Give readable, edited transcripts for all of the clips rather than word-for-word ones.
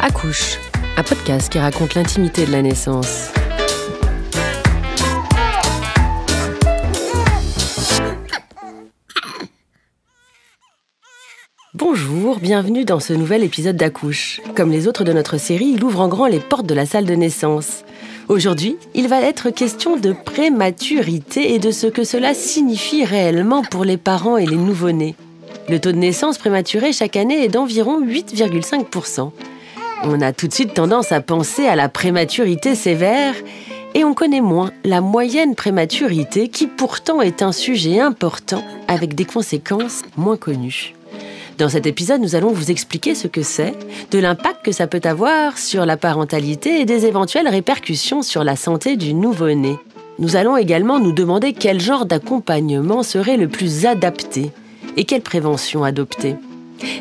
Accouche, un podcast qui raconte l'intimité de la naissance. Bonjour, bienvenue dans ce nouvel épisode d'Accouche. Comme les autres de notre série, il ouvre en grand les portes de la salle de naissance. Aujourd'hui, il va être question de prématurité et de ce que cela signifie réellement pour les parents et les nouveau-nés. Le taux de naissance prématurée chaque année est d'environ 8,5%. On a tout de suite tendance à penser à la prématurité sévère et on connaît moins la moyenne prématurité qui pourtant est un sujet important avec des conséquences moins connues. Dans cet épisode, nous allons vous expliquer ce que c'est, de l'impact que ça peut avoir sur la parentalité et des éventuelles répercussions sur la santé du nouveau-né. Nous allons également nous demander quel genre d'accompagnement serait le plus adapté et quelle prévention adopter.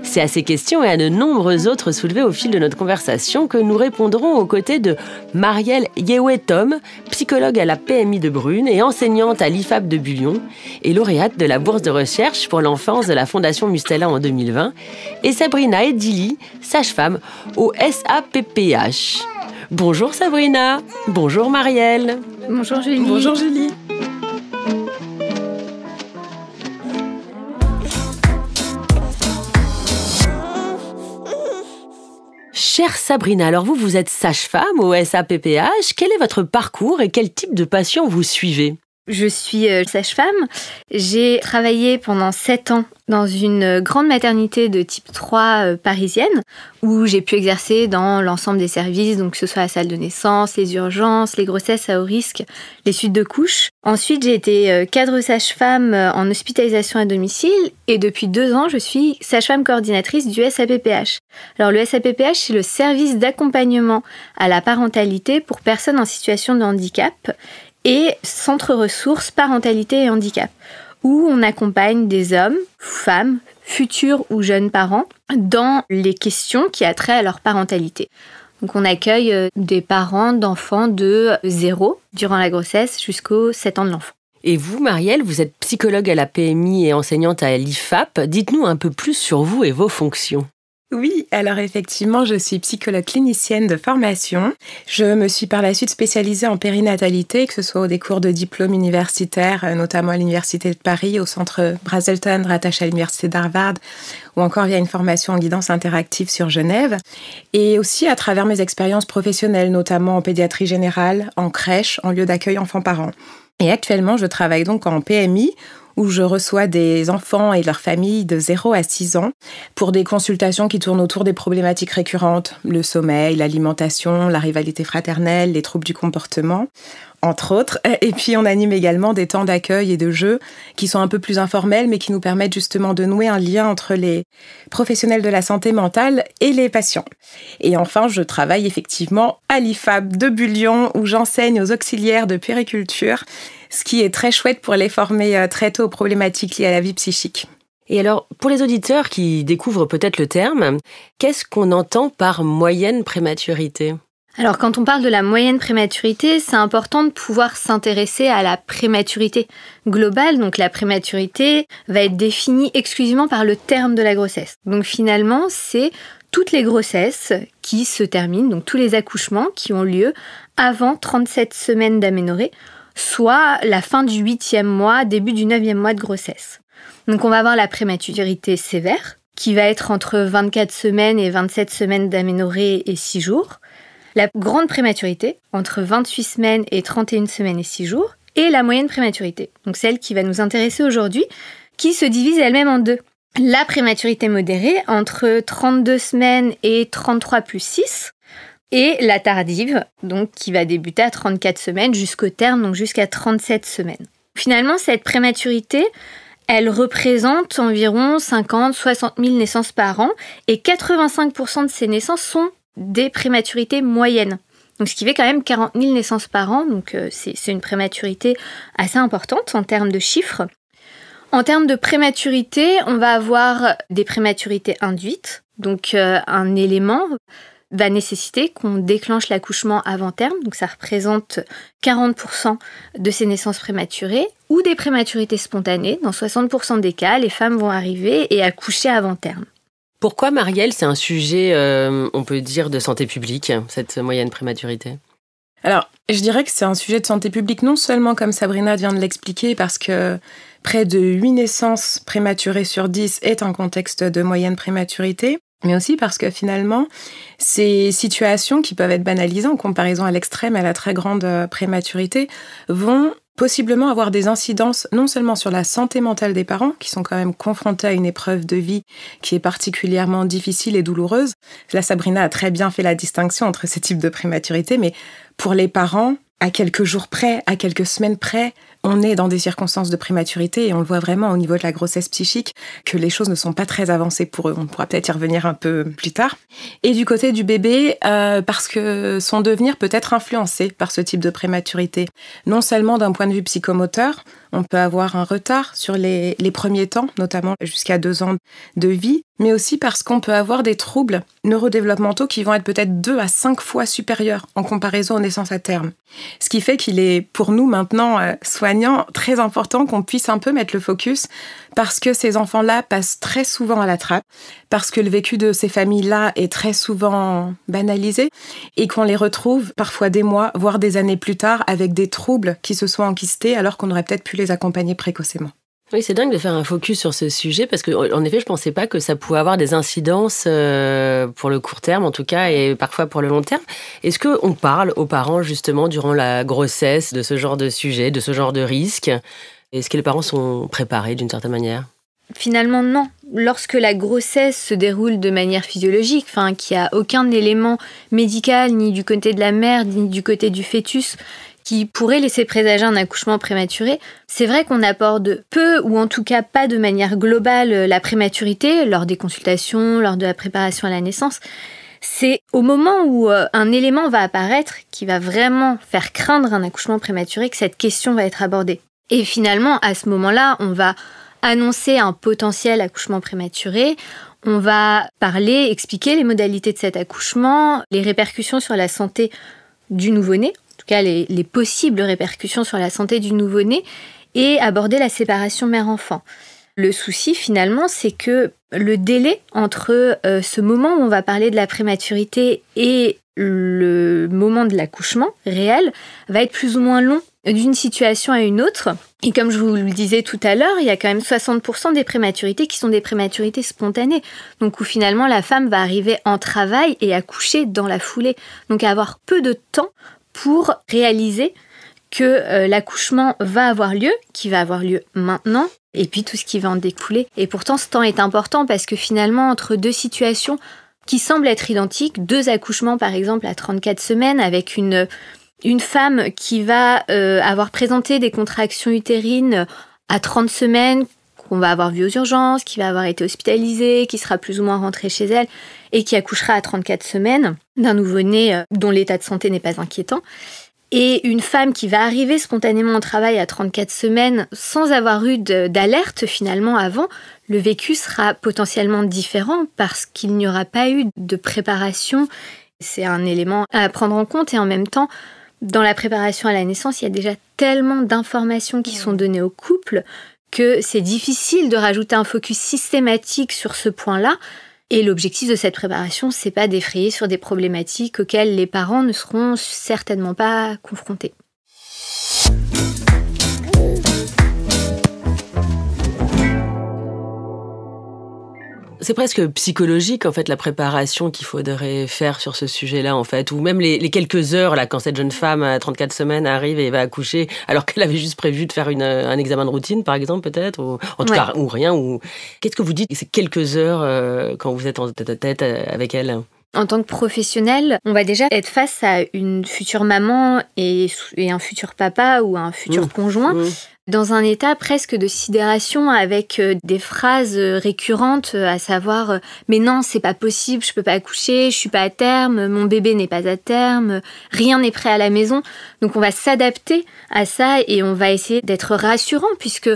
C'est à ces questions et à de nombreuses autres soulevées au fil de notre conversation que nous répondrons aux côtés de Marielle Yewé-Tom, psychologue à la PMI de Brune et enseignante à l'IFAP de Bullion et lauréate de la bourse de recherche pour l'enfance de la Fondation Mustela en 2020, et Sabrina Edili, sage-femme au SAPPH. Bonjour Sabrina, bonjour Marielle. Bonjour Julie. Bonjour Julie. Chère Sabrina, alors vous êtes sage-femme au SAPPH. Quel est votre parcours et quel type de patient vous suivez ? Je suis sage-femme. J'ai travaillé pendant 7 ans dans une grande maternité de type 3 parisienne où j'ai pu exercer dans l'ensemble des services, donc que ce soit la salle de naissance, les urgences, les grossesses à haut risque, les suites de couches. Ensuite, j'ai été cadre sage-femme en hospitalisation à domicile et depuis 2 ans, je suis sage-femme coordinatrice du SAPPH. Alors le SAPPH, c'est le service d'accompagnement à la parentalité pour personnes en situation de handicap et centre ressources parentalité et handicap, où on accompagne des hommes, femmes, futurs ou jeunes parents dans les questions qui a trait à leur parentalité. Donc on accueille des parents d'enfants de 0 durant la grossesse jusqu'aux 7 ans de l'enfant. Et vous, Marielle, vous êtes psychologue à la PMI et enseignante à l'IFAP. Dites-nous un peu plus sur vous et vos fonctions. Oui, alors effectivement, je suis psychologue clinicienne de formation. Je me suis par la suite spécialisée en périnatalité, que ce soit au des cours de diplôme universitaire, notamment à l'Université de Paris, au centre Brazelton, rattaché à l'Université d'Harvard, ou encore via une formation en guidance interactive sur Genève. Et aussi à travers mes expériences professionnelles, notamment en pédiatrie générale, en crèche, en lieu d'accueil enfants-parents. Et actuellement, je travaille donc en PMI, où je reçois des enfants et leurs familles de 0 à 6 ans pour des consultations qui tournent autour des problématiques récurrentes, le sommeil, l'alimentation, la rivalité fraternelle, les troubles du comportement, entre autres. Et puis on anime également des temps d'accueil et de jeu qui sont un peu plus informels, mais qui nous permettent justement de nouer un lien entre les professionnels de la santé mentale et les patients. Et enfin, je travaille effectivement à l'IFAP de Bullion, où j'enseigne aux auxiliaires de puériculture, ce qui est très chouette pour les former très tôt aux problématiques liées à la vie psychique. Et alors, pour les auditeurs qui découvrent peut-être le terme, qu'est-ce qu'on entend par moyenne prématurité ? Alors quand on parle de la moyenne prématurité, c'est important de pouvoir s'intéresser à la prématurité globale. Donc la prématurité va être définie exclusivement par le terme de la grossesse. Donc finalement, c'est toutes les grossesses qui se terminent, donc tous les accouchements qui ont lieu avant 37 semaines d'aménorrhée, soit la fin du 8e mois, début du 9e mois de grossesse. Donc on va avoir la prématurité sévère, qui va être entre 24 semaines et 27 semaines d'aménorrhée et 6 jours. La grande prématurité, entre 28 semaines et 31 semaines et 6 jours. Et la moyenne prématurité, donc celle qui va nous intéresser aujourd'hui, qui se divise elle-même en 2. La prématurité modérée, entre 32 semaines et 33 plus 6. Et la tardive, donc qui va débuter à 34 semaines jusqu'au terme, donc jusqu'à 37 semaines. Finalement, cette prématurité, elle représente environ 50-60 000 naissances par an et 85% de ces naissances sont des prématurités moyennes. Donc ce qui fait quand même 40 000 naissances par an, donc c'est une prématurité assez importante en termes de chiffres. En termes de prématurité, on va avoir des prématurités induites, donc un élément va nécessiter qu'on déclenche l'accouchement avant terme, donc ça représente 40% de ces naissances prématurées, ou des prématurités spontanées. Dans 60% des cas, les femmes vont arriver et accoucher avant terme. Pourquoi, Marielle, c'est un sujet, on peut dire, de santé publique, cette moyenne prématurité ? Alors, je dirais que c'est un sujet de santé publique, non seulement comme Sabrina vient de l'expliquer, parce que près de 8 naissances prématurées sur 10 est un contexte de moyenne prématurité, mais aussi parce que finalement, ces situations qui peuvent être banalisées en comparaison à l'extrême et à la très grande prématurité vont possiblement avoir des incidences non seulement sur la santé mentale des parents, qui sont quand même confrontés à une épreuve de vie qui est particulièrement difficile et douloureuse. Là, Sabrina a très bien fait la distinction entre ces types de prématurité, mais pour les parents, à quelques jours près, à quelques semaines près, on est dans des circonstances de prématurité et on le voit vraiment au niveau de la grossesse psychique que les choses ne sont pas très avancées pour eux. On pourra peut-être y revenir un peu plus tard. Et du côté du bébé, parce que son devenir peut être influencé par ce type de prématurité. Non seulement d'un point de vue psychomoteur, on peut avoir un retard sur les premiers temps, notamment jusqu'à 2 ans de vie, mais aussi parce qu'on peut avoir des troubles neurodéveloppementaux qui vont être peut-être 2 à 5 fois supérieurs en comparaison aux naissances à terme. Ce qui fait qu'il est, pour nous maintenant, soignants, très important qu'on puisse un peu mettre le focus parce que ces enfants-là passent très souvent à la trappe, parce que le vécu de ces familles-là est très souvent banalisé et qu'on les retrouve parfois des mois, voire des années plus tard avec des troubles qui se sont enquistés alors qu'on aurait peut-être pu les accompagner précocement. Oui, c'est dingue de faire un focus sur ce sujet parce qu'en effet, je pensais pas que ça pouvait avoir des incidences pour le court terme en tout cas et parfois pour le long terme. Est-ce qu'on parle aux parents justement durant la grossesse de ce genre de sujet, de ce genre de risque ? Est-ce que les parents sont préparés d'une certaine manière ? Finalement, non. Lorsque la grossesse se déroule de manière physiologique, qu'il n'y a aucun élément médical, ni du côté de la mère, ni du côté du fœtus, qui pourrait laisser présager un accouchement prématuré, c'est vrai qu'on aborde peu, ou en tout cas pas de manière globale, la prématurité lors des consultations, lors de la préparation à la naissance. C'est au moment où un élément va apparaître qui va vraiment faire craindre un accouchement prématuré que cette question va être abordée. Et finalement, à ce moment-là, on va annoncer un potentiel accouchement prématuré, on va parler, expliquer les modalités de cet accouchement, les répercussions sur la santé du nouveau-né, en tout cas les possibles répercussions sur la santé du nouveau-né, et aborder la séparation mère-enfant. Le souci, finalement, c'est que le délai entre ce moment où on va parler de la prématurité et le moment de l'accouchement réel va être plus ou moins long d'une situation à une autre. Et comme je vous le disais tout à l'heure, il y a quand même 60% des prématurités qui sont des prématurités spontanées. Donc où finalement la femme va arriver en travail et accoucher dans la foulée. Donc avoir peu de temps pour réaliser que l'accouchement va avoir lieu, qui va avoir lieu maintenant, et puis tout ce qui va en découler. Et pourtant, ce temps est important parce que finalement, entre deux situations qui semblent être identiques, 2 accouchements par exemple à 34 semaines avec une femme qui va avoir présenté des contractions utérines à 30 semaines, qu'on va avoir vu aux urgences, qui va avoir été hospitalisée, qui sera plus ou moins rentrée chez elle et qui accouchera à 34 semaines d'un nouveau-né dont l'état de santé n'est pas inquiétant. Et une femme qui va arriver spontanément au travail à 34 semaines sans avoir eu d'alerte finalement avant, le vécu sera potentiellement différent parce qu'il n'y aura pas eu de préparation. C'est un élément à prendre en compte et en même temps, dans la préparation à la naissance, il y a déjà tellement d'informations qui sont données au couple que c'est difficile de rajouter un focus systématique sur ce point-là. Et l'objectif de cette préparation, c'est pas d'effrayer sur des problématiques auxquelles les parents ne seront certainement pas confrontés. C'est presque psychologique, en fait, la préparation qu'il faudrait faire sur ce sujet-là, en fait. Ou même les quelques heures, là, quand cette jeune femme à 34 semaines arrive et va accoucher, alors qu'elle avait juste prévu de faire un examen de routine, par exemple, peut-être, ou en tout cas, ou rien. Qu'est-ce que vous dites ces quelques heures quand vous êtes en tête-à-tête avec elle ? En tant que professionnel, on va déjà être face à une future maman et un futur papa ou un futur conjoint dans un état presque de sidération avec des phrases récurrentes, à savoir « mais non, c'est pas possible, je peux pas accoucher, je suis pas à terme, mon bébé n'est pas à terme, rien n'est prêt à la maison ». Donc on va s'adapter à ça et on va essayer d'être rassurant puisque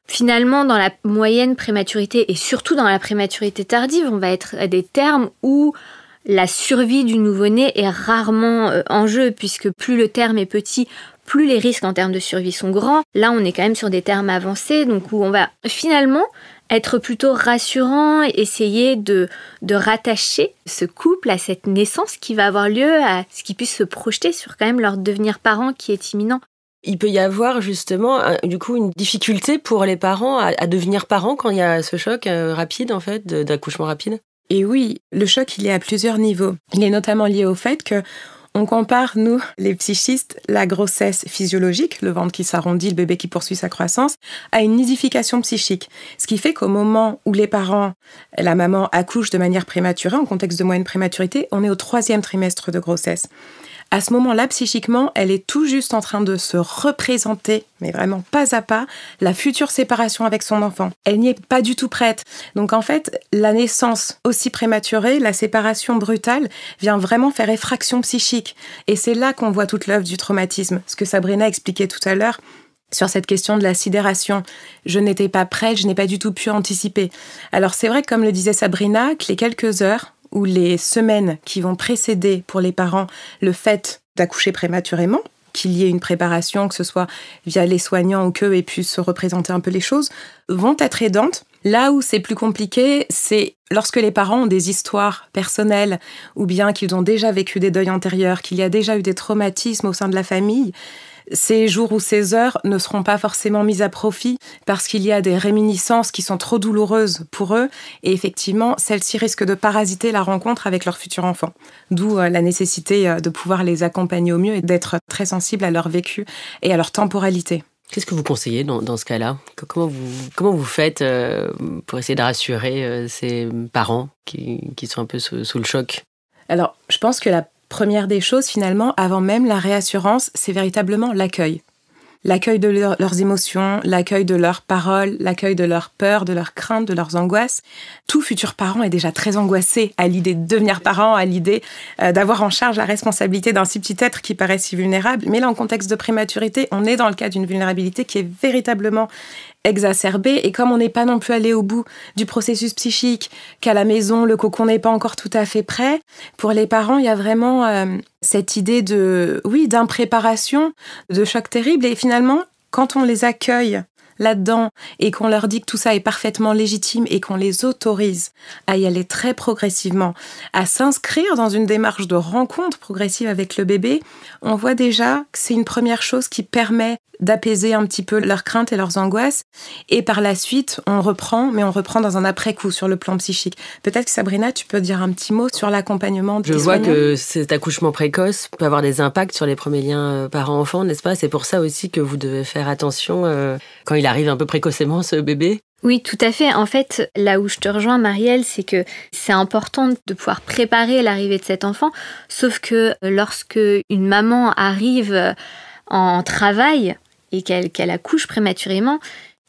finalement, dans la moyenne prématurité et surtout dans la prématurité tardive, on va être à des termes où la survie du nouveau-né est rarement en jeu, puisque plus le terme est petit, plus les risques en termes de survie sont grands. Là, on est quand même sur des termes avancés, donc où on va finalement être plutôt rassurant, essayer de rattacher ce couple à cette naissance qui va avoir lieu, à ce qu'ils puissent se projeter sur quand même leur devenir parent qui est imminent. Il peut y avoir justement du coup une difficulté pour les parents à devenir parents quand il y a ce choc rapide en fait, d'accouchement rapide. Et oui, le choc, il est à plusieurs niveaux. Il est notamment lié au fait que on compare, nous, les psychistes, la grossesse physiologique, le ventre qui s'arrondit, le bébé qui poursuit sa croissance, à une nidification psychique. Ce qui fait qu'au moment où les parents, la maman accouche de manière prématurée, en contexte de moyenne prématurité, on est au 3e trimestre de grossesse. À ce moment-là, psychiquement, elle est tout juste en train de se représenter, mais vraiment pas à pas, la future séparation avec son enfant. Elle n'y est pas du tout prête. Donc en fait, la naissance aussi prématurée, la séparation brutale, vient vraiment faire effraction psychique. Et c'est là qu'on voit toute l'œuvre du traumatisme. Ce que Sabrina expliquait tout à l'heure, sur cette question de la sidération. Je n'étais pas prête, je n'ai pas du tout pu anticiper. Alors c'est vrai, comme le disait Sabrina, que les quelques heures ou les semaines qui vont précéder pour les parents le fait d'accoucher prématurément, qu'il y ait une préparation, que ce soit via les soignants ou qu'eux aient pu se représenter un peu les choses, vont être aidantes. Là où c'est plus compliqué, c'est lorsque les parents ont des histoires personnelles ou bien qu'ils ont déjà vécu des deuils antérieurs, qu'il y a déjà eu des traumatismes au sein de la famille. Ces jours ou ces heures ne seront pas forcément mises à profit parce qu'il y a des réminiscences qui sont trop douloureuses pour eux et effectivement, celles-ci risquent de parasiter la rencontre avec leur futur enfant. D'où la nécessité de pouvoir les accompagner au mieux et d'être très sensible à leur vécu et à leur temporalité. Qu'est-ce que vous conseillez dans ce cas-là ? Comment vous faites pour essayer de rassurer ces parents qui sont un peu sous le choc ? Alors, je pense que la première des choses, finalement, avant même la réassurance, c'est véritablement l'accueil. L'accueil de leurs émotions, l'accueil de leurs paroles, l'accueil de leurs peurs, de leurs craintes, de leurs angoisses. Tout futur parent est déjà très angoissé à l'idée de devenir parent, à l'idée d'avoir en charge la responsabilité d'un si petit être qui paraît si vulnérable. Mais là, en contexte de prématurité, on est dans le cas d'une vulnérabilité qui est véritablement exacerbée. Et comme on n'est pas non plus allé au bout du processus psychique, qu'à la maison, le cocon n'est pas encore tout à fait prêt, pour les parents, il y a vraiment cette idée d'impréparation, de choc terrible. Et finalement, quand on les accueille là-dedans et qu'on leur dit que tout ça est parfaitement légitime et qu'on les autorise à y aller très progressivement, à s'inscrire dans une démarche de rencontre progressive avec le bébé, on voit déjà que c'est une première chose qui permet d'apaiser un petit peu leurs craintes et leurs angoisses. Et par la suite, on reprend dans un après-coup sur le plan psychique. Peut-être que Sabrina, tu peux dire un petit mot sur l'accompagnement des soignants. Je vois que cet accouchement précoce peut avoir des impacts sur les premiers liens parents-enfants, n'est-ce pas ? C'est pour ça aussi que vous devez faire attention quand il arrive un peu précocement, ce bébé. Oui, tout à fait. En fait, là où je te rejoins, Marielle, c'est que c'est important de pouvoir préparer l'arrivée de cet enfant. Sauf que lorsque une maman arrive en travail et qu'elle accouche prématurément,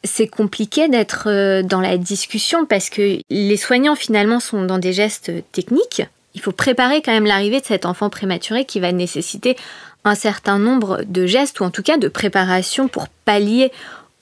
c'est compliqué d'être dans la discussion parce que les soignants finalement sont dans des gestes techniques. Il faut préparer quand même l'arrivée de cet enfant prématuré qui va nécessiter un certain nombre de gestes ou en tout cas de préparation pour pallier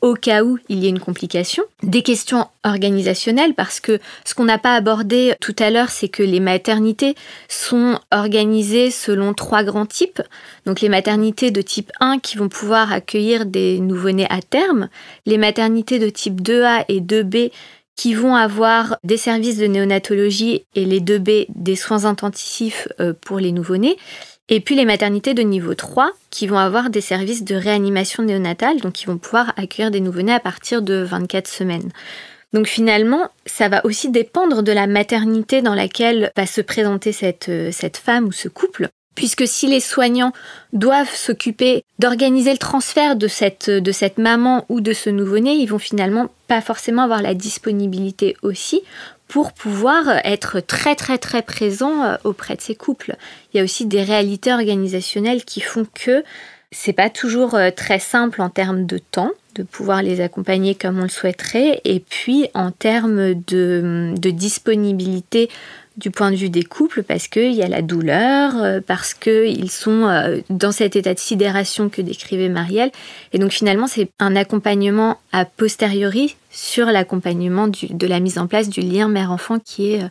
au cas où il y ait une complication. Des questions organisationnelles, parce que ce qu'on n'a pas abordé tout à l'heure, c'est que les maternités sont organisées selon 3 grands types. Donc les maternités de type 1 qui vont pouvoir accueillir des nouveau-nés à terme, les maternités de type 2A et 2B qui vont avoir des services de néonatologie et les 2B des soins intensifs pour les nouveau-nés. Et puis les maternités de niveau 3 qui vont avoir des services de réanimation néonatale, donc qui vont pouvoir accueillir des nouveau-nés à partir de 24 semaines. Donc finalement, ça va aussi dépendre de la maternité dans laquelle va se présenter cette femme ou ce couple. Puisque si les soignants doivent s'occuper d'organiser le transfert de cette maman ou de ce nouveau-né, ils vont finalement pas forcément avoir la disponibilité aussi pour pouvoir être très très très présents auprès de ces couples. Il y a aussi des réalités organisationnelles qui font que c'est pas toujours très simple en termes de temps de pouvoir les accompagner comme on le souhaiterait, et puis en termes de disponibilité du point de vue des couples, parce qu'il y a la douleur, parce qu'ils sont dans cet état de sidération que décrivait Marielle. Et donc finalement, c'est un accompagnement a posteriori sur l'accompagnement de la mise en place du lien mère-enfant qui est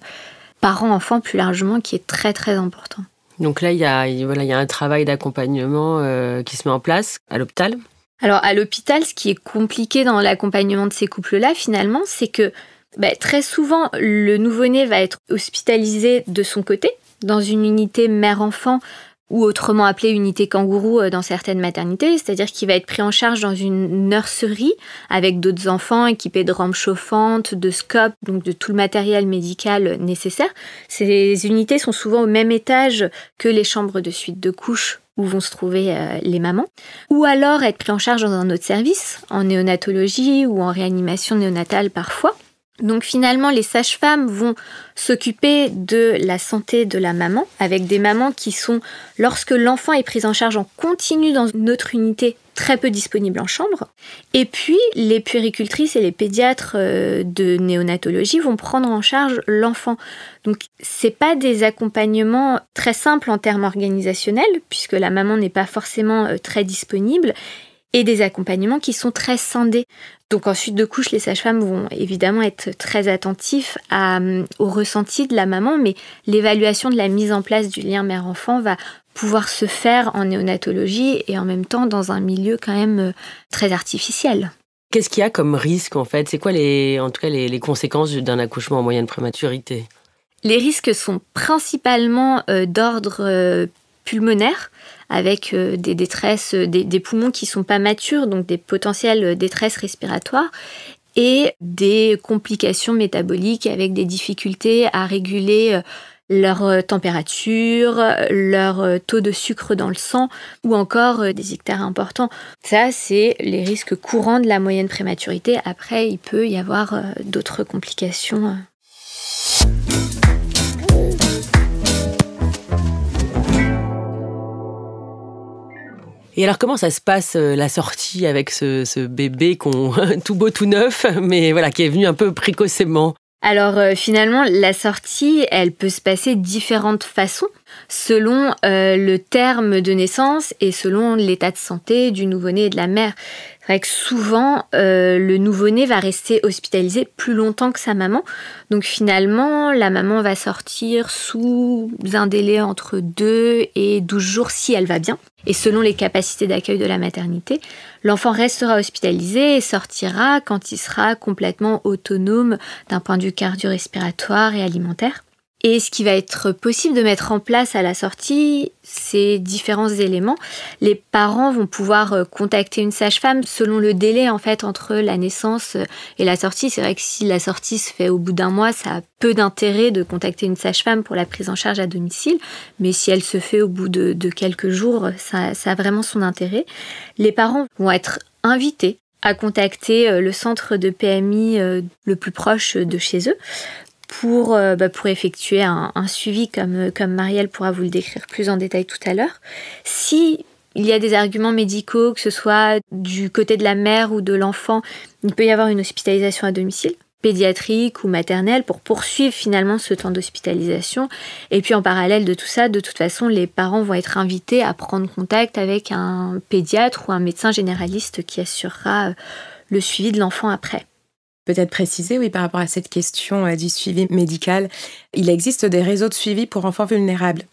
parents-enfants plus largement qui est très très important. Donc là, il y a un travail d'accompagnement qui se met en place à l'hôpital. Alors à l'hôpital, ce qui est compliqué dans l'accompagnement de ces couples-là, finalement, c'est que très souvent, le nouveau-né va être hospitalisé de son côté, dans une unité mère-enfant, ou autrement appelée unité kangourou dans certaines maternités, c'est-à-dire qu'il va être pris en charge dans une nurserie avec d'autres enfants équipés de rampes chauffantes, de scopes, donc de tout le matériel médical nécessaire. Ces unités sont souvent au même étage que les chambres de suite de couches où vont se trouver les mamans, ou alors être pris en charge dans un autre service, en néonatologie ou en réanimation néonatale parfois. Donc finalement, les sages-femmes vont s'occuper de la santé de la maman, avec des mamans qui sont, lorsque l'enfant est pris en charge en continu dans une autre unité, très peu disponibles en chambre. Et puis, les puéricultrices et les pédiatres de néonatologie vont prendre en charge l'enfant. Donc, c'est pas des accompagnements très simples en termes organisationnels, puisque la maman n'est pas forcément très disponible, et des accompagnements qui sont très scindés. Donc ensuite de couche, les sages-femmes vont évidemment être très attentifs au ressenti de la maman, mais l'évaluation de la mise en place du lien mère-enfant va pouvoir se faire en néonatologie et en même temps dans un milieu quand même très artificiel. Qu'est-ce qu'il y a comme risque en fait ? C'est quoi les conséquences d'un accouchement en moyenne prématurité ? Les risques sont principalement d'ordre pulmonaire, avec des détresses, des poumons qui ne sont pas matures, donc des potentielles détresses respiratoires, et des complications métaboliques avec des difficultés à réguler leur température, leur taux de sucre dans le sang, ou encore des ictères importants. Ça, c'est les risques courants de la moyenne prématurité. Après, il peut y avoir d'autres complications. Et alors, comment ça se passe, la sortie avec ce bébé tout beau, tout neuf, mais voilà, qui est venu un peu précocement ? Alors, finalement, la sortie, elle peut se passer de différentes façons, selon le terme de naissance et selon l'état de santé du nouveau-né et de la mère. C'est vrai que souvent, le nouveau-né va rester hospitalisé plus longtemps que sa maman. Donc finalement, la maman va sortir sous un délai entre 2 et 12 jours si elle va bien. Et selon les capacités d'accueil de la maternité, l'enfant restera hospitalisé et sortira quand il sera complètement autonome d'un point de vue cardio-respiratoire et alimentaire. Et ce qui va être possible de mettre en place à la sortie, c'est différents éléments. Les parents vont pouvoir contacter une sage-femme selon le délai en fait entre la naissance et la sortie. C'est vrai que si la sortie se fait au bout d'un mois, ça a peu d'intérêt de contacter une sage-femme pour la prise en charge à domicile. Mais si elle se fait au bout de quelques jours, ça a vraiment son intérêt. Les parents vont être invités à contacter le centre de PMI le plus proche de chez eux, pour effectuer un suivi comme Marielle pourra vous le décrire plus en détail tout à l'heure. Si il y a des arguments médicaux, que ce soit du côté de la mère ou de l'enfant, il peut y avoir une hospitalisation à domicile, pédiatrique ou maternelle, pour poursuivre finalement ce temps d'hospitalisation. Et puis en parallèle de tout ça, de toute façon, les parents vont être invités à prendre contact avec un pédiatre ou un médecin généraliste qui assurera le suivi de l'enfant après. Peut-être préciser, oui, par rapport à cette question du suivi médical, il existe des réseaux de suivi pour enfants vulnérables.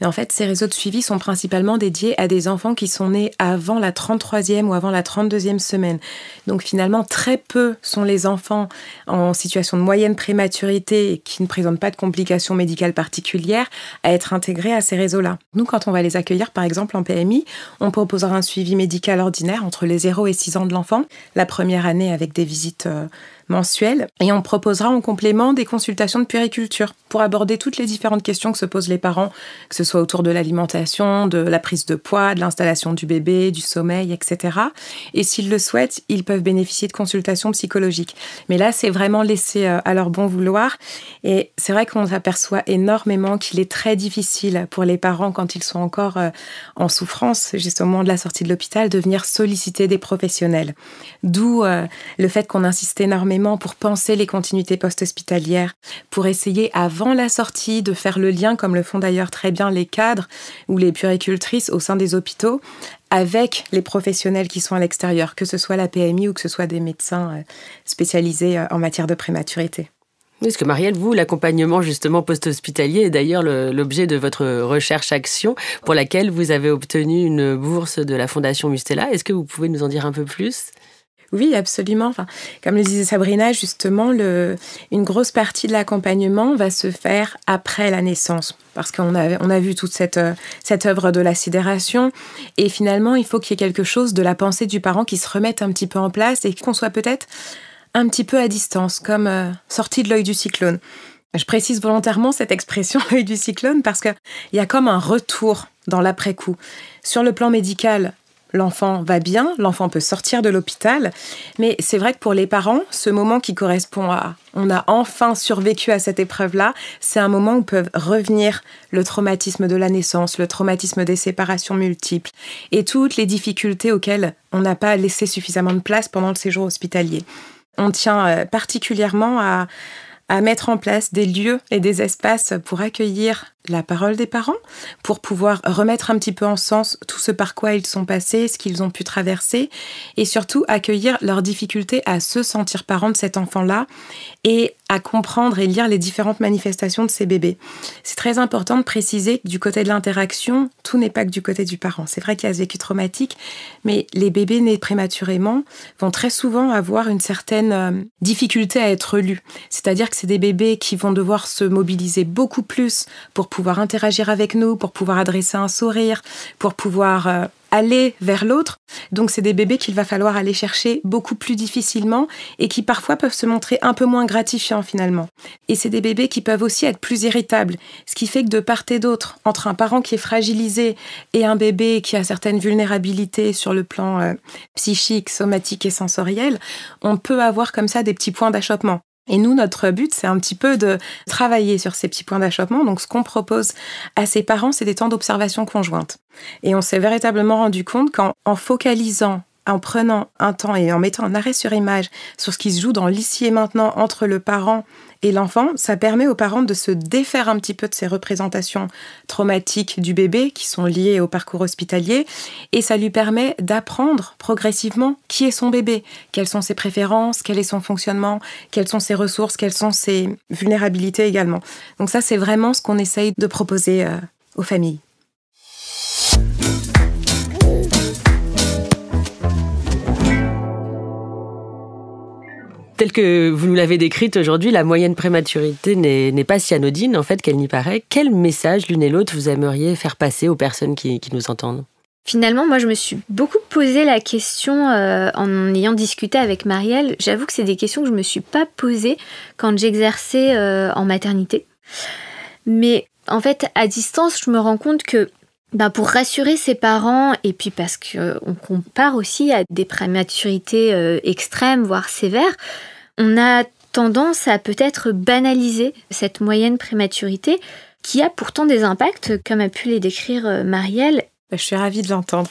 Mais en fait, ces réseaux de suivi sont principalement dédiés à des enfants qui sont nés avant la 33e ou avant la 32e semaine. Donc finalement, très peu sont les enfants en situation de moyenne prématurité et qui ne présentent pas de complications médicales particulières à être intégrés à ces réseaux-là. Nous, quand on va les accueillir, par exemple, en PMI, on proposera un suivi médical ordinaire entre les 0 et 6 ans de l'enfant, la première année avec des visites mensuelles, et on proposera en complément des consultations de puériculture pour aborder toutes les différentes questions que se posent les parents, que ce soit autour de l'alimentation, de la prise de poids, de l'installation du bébé, du sommeil, etc. Et s'ils le souhaitent, ils peuvent bénéficier de consultations psychologiques. Mais là, c'est vraiment laissé à leur bon vouloir. Et c'est vrai qu'on s'aperçoit énormément qu'il est très difficile pour les parents, quand ils sont encore en souffrance, juste au moment de la sortie de l'hôpital, de venir solliciter des professionnels. D'où le fait qu'on insiste énormément pour penser les continuités post-hospitalières, pour essayer avant la sortie de faire le lien, comme le font d'ailleurs très bien les cadres ou les puéricultrices au sein des hôpitaux, avec les professionnels qui sont à l'extérieur, que ce soit la PMI ou que ce soit des médecins spécialisés en matière de prématurité. Parce que Marielle, vous, l'accompagnement justement post-hospitalier est d'ailleurs l'objet de votre recherche-action pour laquelle vous avez obtenu une bourse de la Fondation Mustela. Est-ce que vous pouvez nous en dire un peu plus ? Oui, absolument. Enfin, comme le disait Sabrina, justement, une grosse partie de l'accompagnement va se faire après la naissance. Parce qu'on a vu toute cette œuvre de la sidération. Et finalement, il faut qu'il y ait quelque chose de la pensée du parent qui se remette un petit peu en place et qu'on soit peut-être un petit peu à distance, comme sorti de l'œil du cyclone. Je précise volontairement cette expression « œil du cyclone » parce qu'il y a comme un retour dans l'après-coup. Sur le plan médical, l'enfant va bien, l'enfant peut sortir de l'hôpital, mais c'est vrai que pour les parents, ce moment qui correspond à « on a enfin survécu à cette épreuve-là », c'est un moment où peuvent revenir le traumatisme de la naissance, le traumatisme des séparations multiples et toutes les difficultés auxquelles on n'a pas laissé suffisamment de place pendant le séjour hospitalier. On tient particulièrement à mettre en place des lieux et des espaces pour accueillir la parole des parents, pour pouvoir remettre un petit peu en sens tout ce par quoi ils sont passés, ce qu'ils ont pu traverser, et surtout accueillir leurs difficultés à se sentir parents de cet enfant-là et à comprendre et lire les différentes manifestations de ces bébés. C'est très important de préciser que du côté de l'interaction, tout n'est pas que du côté du parent. C'est vrai qu'il y a ce vécu traumatique, mais les bébés nés prématurément vont très souvent avoir une certaine difficulté à être lus. C'est-à-dire que c'est des bébés qui vont devoir se mobiliser beaucoup plus pour pouvoir interagir avec nous, pour pouvoir adresser un sourire, pour pouvoir aller vers l'autre. Donc, c'est des bébés qu'il va falloir aller chercher beaucoup plus difficilement et qui parfois peuvent se montrer un peu moins gratifiants finalement. Et c'est des bébés qui peuvent aussi être plus irritables. Ce qui fait que de part et d'autre, entre un parent qui est fragilisé et un bébé qui a certaines vulnérabilités sur le plan psychique, somatique et sensoriel, on peut avoir comme ça des petits points d'achoppement. Et nous, notre but, c'est un petit peu de travailler sur ces petits points d'achoppement. Donc, ce qu'on propose à ces parents, c'est des temps d'observation conjointe. Et on s'est véritablement rendu compte qu'en focalisant, en prenant un temps et en mettant un arrêt sur image sur ce qui se joue dans l'ici et maintenant entre le parent et l'enfant, ça permet aux parents de se défaire un petit peu de ces représentations traumatiques du bébé qui sont liées au parcours hospitalier et ça lui permet d'apprendre progressivement qui est son bébé, quelles sont ses préférences, quel est son fonctionnement, quelles sont ses ressources, quelles sont ses vulnérabilités également. Donc ça, c'est vraiment ce qu'on essaye de proposer aux familles. Telle que vous nous l'avez décrite aujourd'hui, la moyenne prématurité n'est pas si anodine, en fait, qu'elle n'y paraît. Quel message, l'une et l'autre, vous aimeriez faire passer aux personnes qui nous entendent ? Finalement, moi, je me suis beaucoup posé la question en ayant discuté avec Marielle. J'avoue que c'est des questions que je ne me suis pas posées quand j'exerçais en maternité. Mais en fait, à distance, je me rends compte que pour rassurer ses parents, et puis parce qu'on compare aussi à des prématurités extrêmes, voire sévères, on a tendance à peut-être banaliser cette moyenne prématurité qui a pourtant des impacts, comme a pu les décrire Marielle. Je suis ravie de l'entendre.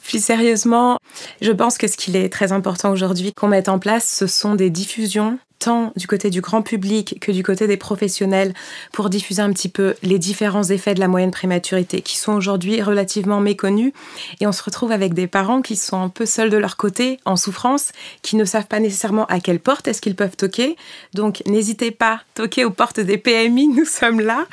Plus sérieusement, je pense que ce qu'il est très important aujourd'hui qu'on mette en place, ce sont des diffusions, tant du côté du grand public que du côté des professionnels, pour diffuser un petit peu les différents effets de la moyenne prématurité, qui sont aujourd'hui relativement méconnus. Et on se retrouve avec des parents qui sont un peu seuls de leur côté, en souffrance, qui ne savent pas nécessairement à quelle porte est-ce qu'ils peuvent toquer. Donc, n'hésitez pas, toquez aux portes des PMI, nous sommes là.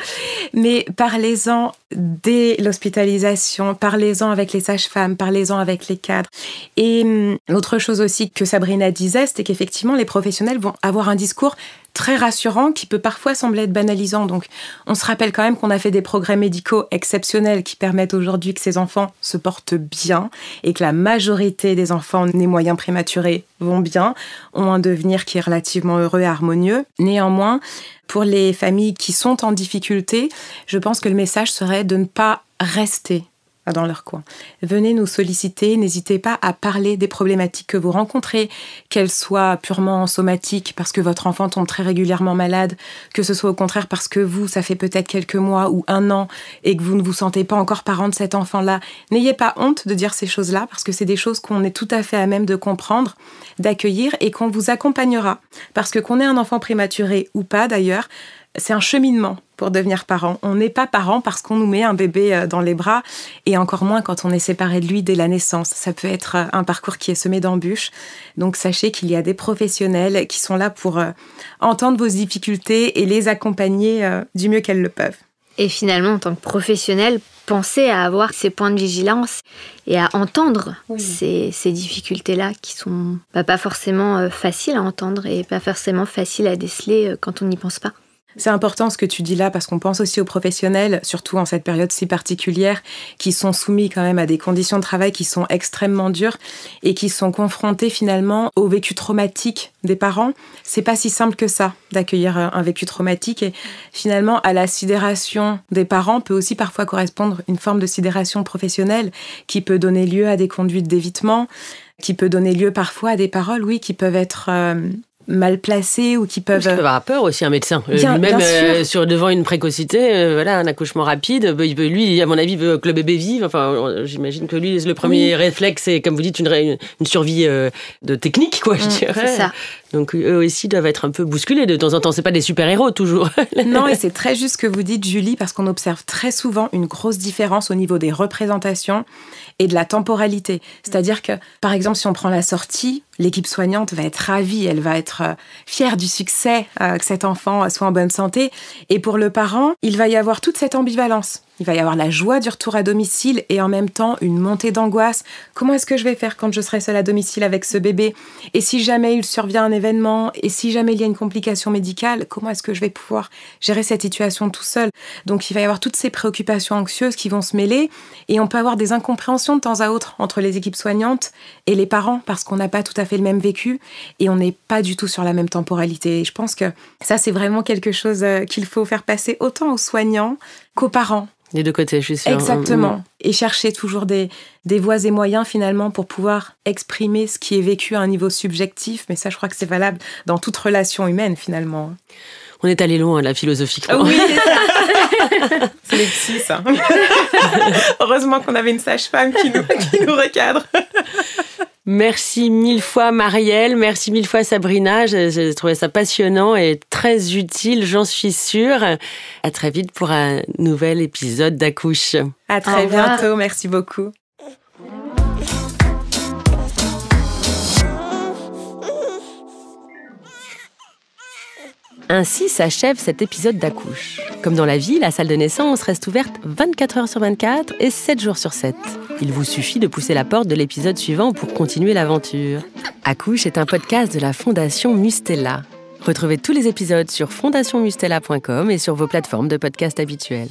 Mais parlez-en dès l'hospitalisation, parlez-en avec les sages-femmes, parlez-en avec les cadres. Et l'autre chose aussi que Sabrina disait, c'était qu'effectivement, les professionnels vont avoir un discours très rassurant qui peut parfois sembler être banalisant. Donc, on se rappelle quand même qu'on a fait des progrès médicaux exceptionnels qui permettent aujourd'hui que ces enfants se portent bien et que la majorité des enfants nés moyens prématurés vont bien, ont un devenir qui est relativement heureux et harmonieux. Néanmoins, pour les familles qui sont en difficulté, je pense que le message serait de ne pas rester dans leur coin. Venez nous solliciter, n'hésitez pas à parler des problématiques que vous rencontrez, qu'elles soient purement somatiques parce que votre enfant tombe très régulièrement malade, que ce soit au contraire parce que vous, ça fait peut-être quelques mois ou 1 an et que vous ne vous sentez pas encore parent de cet enfant-là. N'ayez pas honte de dire ces choses-là parce que c'est des choses qu'on est tout à fait à même de comprendre, d'accueillir et qu'on vous accompagnera. Parce que qu'on ait un enfant prématuré ou pas d'ailleurs, c'est un cheminement pour devenir parent. On n'est pas parent parce qu'on nous met un bébé dans les bras, et encore moins quand on est séparé de lui dès la naissance. Ça peut être un parcours qui est semé d'embûches. Donc sachez qu'il y a des professionnels qui sont là pour entendre vos difficultés et les accompagner du mieux qu'elles le peuvent. Et finalement, en tant que professionnel, pensez à avoir ces points de vigilance et à entendre ces difficultés-là qui sont pas forcément faciles à entendre et pas forcément faciles à déceler quand on n'y pense pas. C'est important ce que tu dis là, parce qu'on pense aussi aux professionnels, surtout en cette période si particulière, qui sont soumis quand même à des conditions de travail qui sont extrêmement dures et qui sont confrontés finalement au vécu traumatique des parents. C'est pas si simple que ça d'accueillir un vécu traumatique, et finalement à la sidération des parents peut aussi parfois correspondre une forme de sidération professionnelle qui peut donner lieu à des conduites d'évitement, qui peut donner lieu parfois à des paroles, qui peuvent être mal placés ou qui peuvent... Il peut avoir peur aussi, un médecin. Lui-même, devant une précocité, un accouchement rapide, lui, à mon avis, veut que le bébé vive. Enfin, j'imagine que lui, le premier réflexe, c'est, comme vous dites, une survie de technique, quoi, je dirais. C'est ça. Donc, eux aussi doivent être un peu bousculés de temps en temps. C'est pas des super-héros, toujours. Non, et c'est très juste ce que vous dites, Julie, parce qu'on observe très souvent une grosse différence au niveau des représentations et de la temporalité. C'est-à-dire que, par exemple, si on prend la sortie, l'équipe soignante va être ravie, elle va être fière du succès, que cet enfant soit en bonne santé. Et pour le parent, il va y avoir toute cette ambivalence. Il va y avoir la joie du retour à domicile et en même temps une montée d'angoisse. Comment est-ce que je vais faire quand je serai seule à domicile avec ce bébé ? Et si jamais il survient un événement, et si jamais il y a une complication médicale, comment est-ce que je vais pouvoir gérer cette situation tout seul ? Donc il va y avoir toutes ces préoccupations anxieuses qui vont se mêler, et on peut avoir des incompréhensions de temps à autre entre les équipes soignantes et les parents, parce qu'on n'a pas tout à fait le même vécu et on n'est pas du tout sur la même temporalité. Et je pense que ça, c'est vraiment quelque chose qu'il faut faire passer autant aux soignants qu'aux parents. Des deux côtés, je suis sûre. Exactement. Et chercher toujours des voies et moyens, finalement, pour pouvoir exprimer ce qui est vécu à un niveau subjectif. Mais ça, je crois que c'est valable dans toute relation humaine, finalement. On est allé loin, là, philosophiquement. Oui, c'est ça. C'est les psys, ça. Heureusement qu'on avait une sage-femme qui nous recadre. Merci mille fois Marielle, merci mille fois Sabrina, j'ai trouvé ça passionnant et très utile, j'en suis sûre. À très vite pour un nouvel épisode d'Accouche. À très bientôt, merci beaucoup. Ainsi s'achève cet épisode d'Accouche. Comme dans la vie, la salle de naissance reste ouverte 24 heures sur 24 et 7 jours sur 7. Il vous suffit de pousser la porte de l'épisode suivant pour continuer l'aventure. Accouche est un podcast de la Fondation Mustela. Retrouvez tous les épisodes sur fondationmustela.com et sur vos plateformes de podcast habituelles.